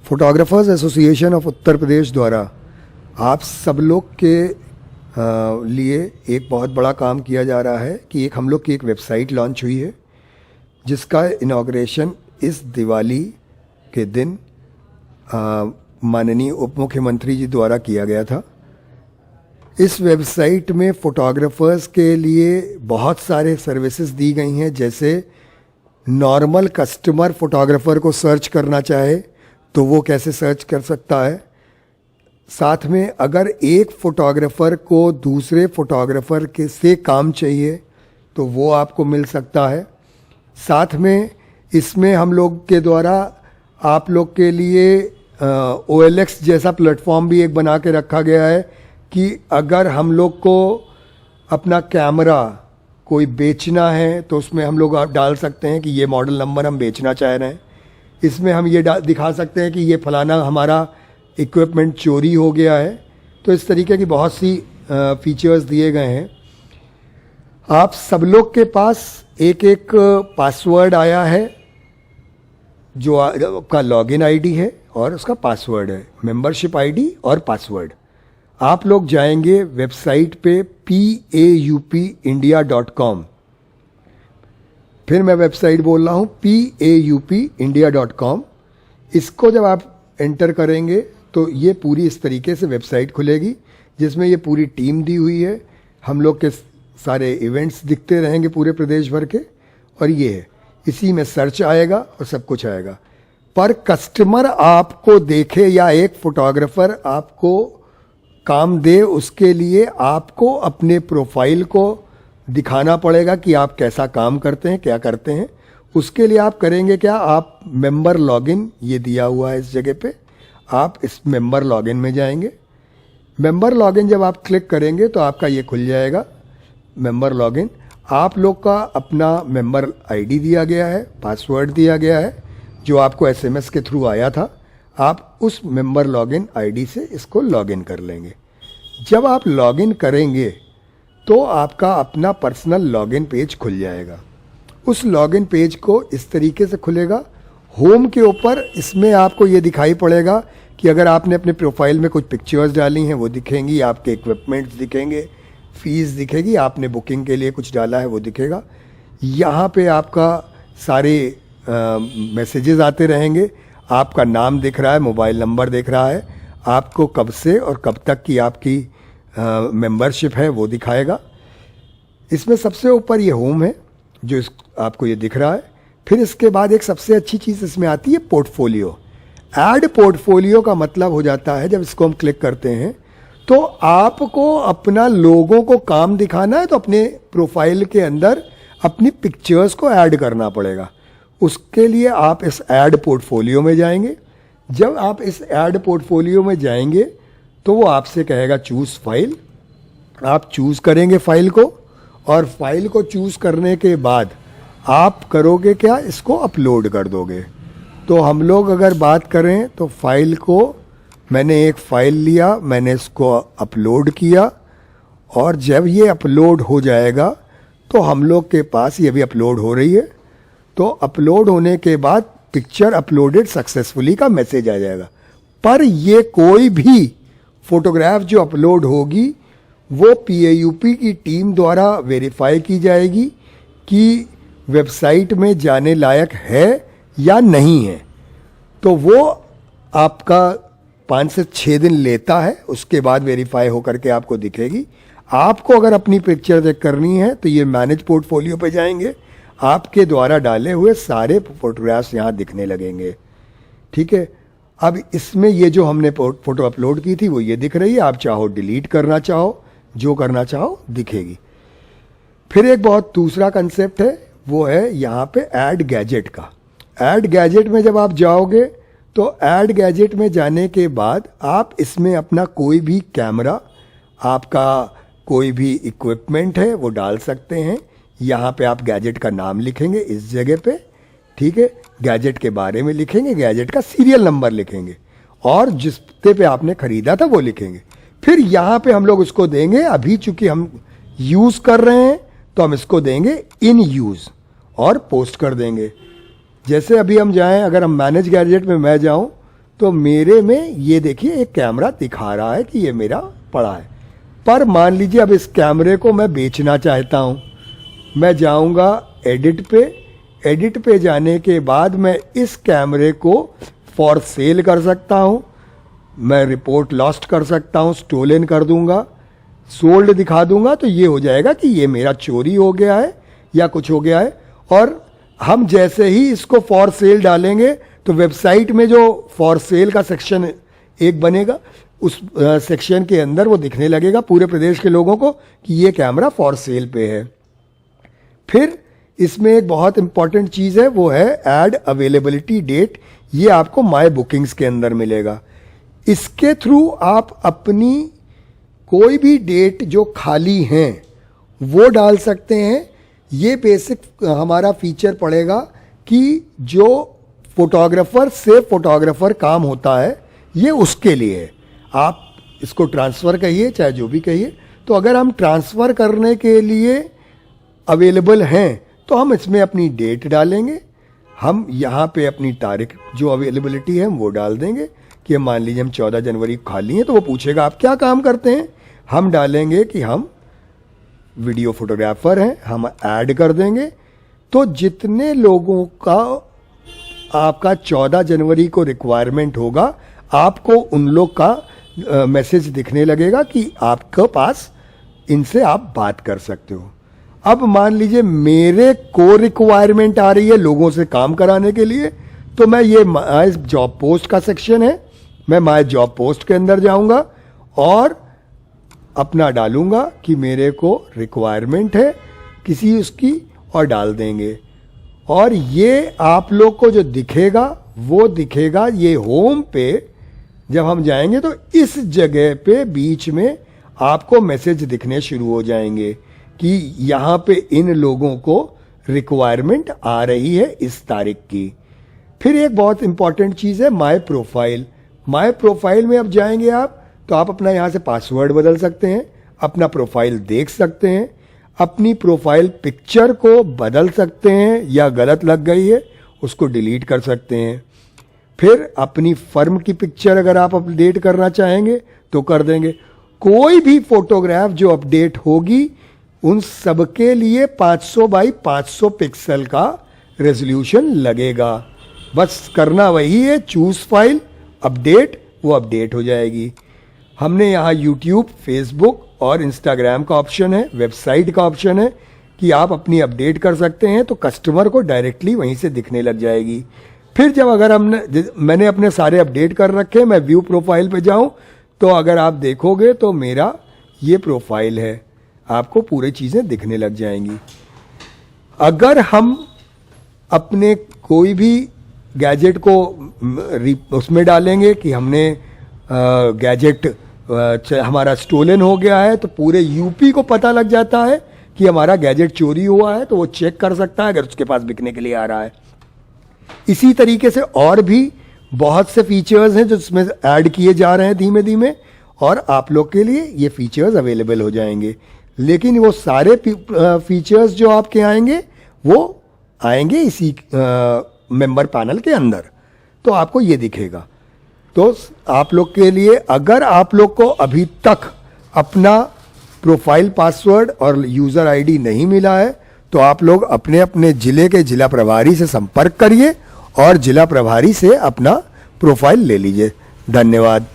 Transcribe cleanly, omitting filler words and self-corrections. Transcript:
Photographers association of Uttar Pradesh द्वारा आप सब लोग के लिए एक बहुत बड़ा काम किया जा रहा है कि हम लोग की एक वेबसाइट लॉन्च हुई है जिसका इनॉग्रेशन इस दिवाली के दिन माननीय उप मुख्यमंत्री जी द्वारा किया गया था। इस वेबसाइट में फ़ोटोग्राफर्स के लिए बहुत सारे सर्विसेज दी गई हैं, जैसे नॉर्मल कस्टमर फ़ोटोग्राफ़र को सर्च करना चाहे तो वो कैसे सर्च कर सकता है। साथ में अगर एक फ़ोटोग्राफ़र को दूसरे फ़ोटोग्राफ़र के से काम चाहिए तो वो आपको मिल सकता है। साथ में इसमें हम लोग के द्वारा आप लोग के लिए OLX जैसा प्लेटफॉर्म भी एक बना के रखा गया है कि अगर हम लोग को अपना कैमरा कोई बेचना है तो उसमें हम लोग डाल सकते हैं कि ये मॉडल नंबर हम बेचना चाह रहे हैं। इसमें हम ये दिखा सकते हैं कि ये फलाना हमारा इक्विपमेंट चोरी हो गया है। तो इस तरीके की बहुत सी फीचर्स दिए गए हैं। आप सब लोग के पास एक एक पासवर्ड आया है जो आपका लॉगिन आईडी है और उसका पासवर्ड है, मेंबरशिप आईडी और पासवर्ड। आप लोग जाएंगे वेबसाइट पे paupindia.com। फिर मैं वेबसाइट बोल रहा हूँ paupindia.com। इसको जब आप एंटर करेंगे तो ये पूरी इस तरीके से वेबसाइट खुलेगी जिसमें ये पूरी टीम दी हुई है। हम लोग के सारे इवेंट्स दिखते रहेंगे पूरे प्रदेश भर के, और ये है, इसी में सर्च आएगा और सब कुछ आएगा। पर कस्टमर आपको देखे या एक फोटोग्राफर आपको काम दे, उसके लिए आपको अपने प्रोफाइल को दिखाना पड़ेगा कि आप कैसा काम करते हैं, क्या करते हैं। उसके लिए आप करेंगे क्या, आप मेंबर लॉगिन ये दिया हुआ है इस जगह पे, आप इस मेंबर लॉगिन में जाएंगे। मेंबर लॉगिन जब आप क्लिक करेंगे तो आपका ये खुल जाएगा मेंबर लॉगिन। आप लोग का अपना मेंबर आईडी दिया गया है, पासवर्ड दिया गया है जो आपको SMS के थ्रू आया था। आप उस मेंबर लॉगिन आईडी से इसको लॉगिन कर लेंगे। जब आप लॉगिन करेंगे तो आपका अपना पर्सनल लॉगिन पेज खुल जाएगा। उस लॉगिन पेज को इस तरीके से खुलेगा। होम के ऊपर इसमें आपको ये दिखाई पड़ेगा कि अगर आपने अपने प्रोफाइल में कुछ पिक्चर्स डाली हैं वो दिखेंगी, आपके इक्विपमेंट्स दिखेंगे, फीस दिखेगी, आपने बुकिंग के लिए कुछ डाला है वो दिखेगा। यहाँ पे आपका सारे मैसेजेस आते रहेंगे, आपका नाम दिख रहा है, मोबाइल नंबर दिख रहा है, आपको कब से और कब तक की आपकी मेंबरशिप है वो दिखाएगा। इसमें सबसे ऊपर ये होम है जो आपको ये दिख रहा है। फिर इसके बाद एक सबसे अच्छी चीज़ इसमें आती है पोर्टफोलियो। ऐड पोर्टफोलियो का मतलब हो जाता है जब इसको हम क्लिक करते हैं तो आपको अपना लोगों को काम दिखाना है तो अपने प्रोफाइल के अंदर अपनी पिक्चर्स को ऐड करना पड़ेगा। उसके लिए आप इस ऐड पोर्टफोलियो में जाएंगे। जब आप इस ऐड पोर्टफोलियो में जाएंगे तो वो आपसे कहेगा चूज़ फाइल। आप चूज़ करेंगे फाइल को, और फाइल को चूज़ करने के बाद आप करोगे क्या, इसको अपलोड कर दोगे। तो हम लोग अगर बात करें तो फाइल को मैंने एक फ़ाइल लिया, मैंने इसको अपलोड किया, और जब ये अपलोड हो जाएगा तो हम लोग के पास ये भी अपलोड हो रही है। तो अपलोड होने के बाद पिक्चर अपलोडेड सक्सेसफुली का मैसेज आ जाएगा। पर ये कोई भी फोटोग्राफ जो अपलोड होगी वो PAUP की टीम द्वारा वेरीफाई की जाएगी कि वेबसाइट में जाने लायक है या नहीं है। तो वो आपका 5 से 6 दिन लेता है, उसके बाद वेरीफाई होकर के आपको दिखेगी। आपको अगर अपनी पिक्चर चेक करनी है तो ये मैनेज पोर्टफोलियो पे जाएंगे, आपके द्वारा डाले हुए सारे फोटोग्राफ्स यहाँ दिखने लगेंगे। ठीक है, अब इसमें ये जो हमने फोटो अपलोड की थी वो ये दिख रही है। आप चाहो डिलीट करना चाहो, जो करना चाहो दिखेगी। फिर एक बहुत दूसरा कंसेप्ट है, वो है यहाँ पे ऐड गैजेट का। ऐड गैजेट में जब आप जाओगे तो ऐड गैजेट में जाने के बाद आप इसमें अपना कोई भी कैमरा, आपका कोई भी इक्विपमेंट है वो डाल सकते हैं। यहाँ पे आप गैजेट का नाम लिखेंगे इस जगह पे, ठीक है, गैजेट के बारे में लिखेंगे, गैजेट का सीरियल नंबर लिखेंगे और जिस पे आपने खरीदा था वो लिखेंगे। फिर यहाँ पे हम लोग उसको देंगे, अभी चूंकि हम यूज़ कर रहे हैं तो हम इसको देंगे इन यूज़ और पोस्ट कर देंगे। जैसे अभी हम जाएं, अगर हम मैनेज गैजेट में मैं जाऊं तो मेरे में ये देखिए एक कैमरा दिखा रहा है कि ये मेरा पड़ा है। पर मान लीजिए अब इस कैमरे को मैं बेचना चाहता हूँ, मैं जाऊँगा एडिट पे जाने के बाद मैं इस कैमरे को फॉर सेल कर सकता हूँ, मैं रिपोर्ट लॉस्ट कर सकता हूँ, स्टोलन कर दूंगा, सोल्ड दिखा दूंगा, तो ये हो जाएगा कि ये मेरा चोरी हो गया है या कुछ हो गया है। और हम जैसे ही इसको फॉर सेल डालेंगे तो वेबसाइट में जो फॉर सेल का सेक्शन एक बनेगा, उस सेक्शन के अंदर वो दिखने लगेगा पूरे प्रदेश के लोगों को कि ये कैमरा फॉर सेल पे है। फिर इसमें एक बहुत इंपॉर्टेंट चीज़ है, वो है ऐड अवेलेबिलिटी डेट। ये आपको माई बुकिंग्स के अंदर मिलेगा। इसके थ्रू आप अपनी कोई भी डेट जो खाली हैं वो डाल सकते हैं। ये बेसिक हमारा फीचर पड़ेगा कि जो फोटोग्राफर से फोटोग्राफर काम होता है ये उसके लिए है। आप इसको ट्रांसफ़र कहिए चाहे जो भी कहिए। तो अगर हम ट्रांसफ़र करने के लिए अवेलेबल हैं तो हम इसमें अपनी डेट डालेंगे, हम यहाँ पे अपनी तारीख जो अवेलेबिलिटी है वो डाल देंगे कि मान लीजिए हम 14 जनवरी को खाली हैं, तो वो पूछेगा आप क्या काम करते हैं, हम डालेंगे कि हम वीडियो फोटोग्राफर हैं, हम ऐड कर देंगे। तो जितने लोगों का आपका 14 जनवरी को रिक्वायरमेंट होगा, आपको उन लोग का मैसेज दिखने लगेगा कि आपके पास इनसे आप बात कर सकते हो। अब मान लीजिए मेरे को रिक्वायरमेंट आ रही है लोगों से काम कराने के लिए, तो मैं ये माय जॉब पोस्ट का सेक्शन है, मैं माय जॉब पोस्ट के अंदर जाऊंगा और अपना डालूंगा कि मेरे को रिक्वायरमेंट है किसी उसकी, और डाल देंगे। और ये आप लोग को जो दिखेगा वो दिखेगा ये होम पे। जब हम जाएंगे तो इस जगह पे बीच में आपको मैसेज दिखने शुरू हो जाएंगे कि यहाँ पे इन लोगों को रिक्वायरमेंट आ रही है इस तारीख की। फिर एक बहुत इंपॉर्टेंट चीज़ है माय प्रोफाइल। माय प्रोफाइल में अब जाएंगे आप तो आप अपना यहाँ से पासवर्ड बदल सकते हैं, अपना प्रोफाइल देख सकते हैं, अपनी प्रोफाइल पिक्चर को बदल सकते हैं या गलत लग गई है उसको डिलीट कर सकते हैं। फिर अपनी फर्म की पिक्चर अगर आप अपडेट करना चाहेंगे तो कर देंगे। कोई भी फोटोग्राफ जो अपडेट होगी उन सबके लिए 500 बाई 500 पिक्सल का रेजोल्यूशन लगेगा। बस करना वही है, चूज फाइल अपडेट, वो अपडेट हो जाएगी। हमने यहाँ यूट्यूब, फेसबुक और इंस्टाग्राम का ऑप्शन है, वेबसाइट का ऑप्शन है कि आप अपनी अपडेट कर सकते हैं, तो कस्टमर को डायरेक्टली वहीं से दिखने लग जाएगी। फिर जब अगर मैंने अपने सारे अपडेट कर रखे, मैं व्यू प्रोफाइल पे जाऊं तो अगर आप देखोगे तो मेरा ये प्रोफाइल है, आपको पूरी चीज़ें दिखने लग जाएंगी। अगर हम अपने कोई भी गैजेट को उसमें डालेंगे कि हमने गैजेट हमारा स्टोलन हो गया है, तो पूरे यूपी को पता लग जाता है कि हमारा गैजेट चोरी हुआ है, तो वो चेक कर सकता है अगर उसके पास बिकने के लिए आ रहा है। इसी तरीके से और भी बहुत से फीचर्स हैं जो इसमें ऐड किए जा रहे हैं धीमे धीमे, और आप लोग के लिए ये फीचर्स अवेलेबल हो जाएंगे। लेकिन वो सारे फीचर्स जो आपके आएंगे वो आएंगे इसी मेंबर पैनल के अंदर, तो आपको ये दिखेगा। तो आप लोग के लिए अगर आप लोग को अभी तक अपना प्रोफाइल पासवर्ड और यूज़र आईडी नहीं मिला है तो आप लोग अपने अपने ज़िले के जिला प्रभारी से संपर्क करिए और जिला प्रभारी से अपना प्रोफाइल ले लीजिए। धन्यवाद।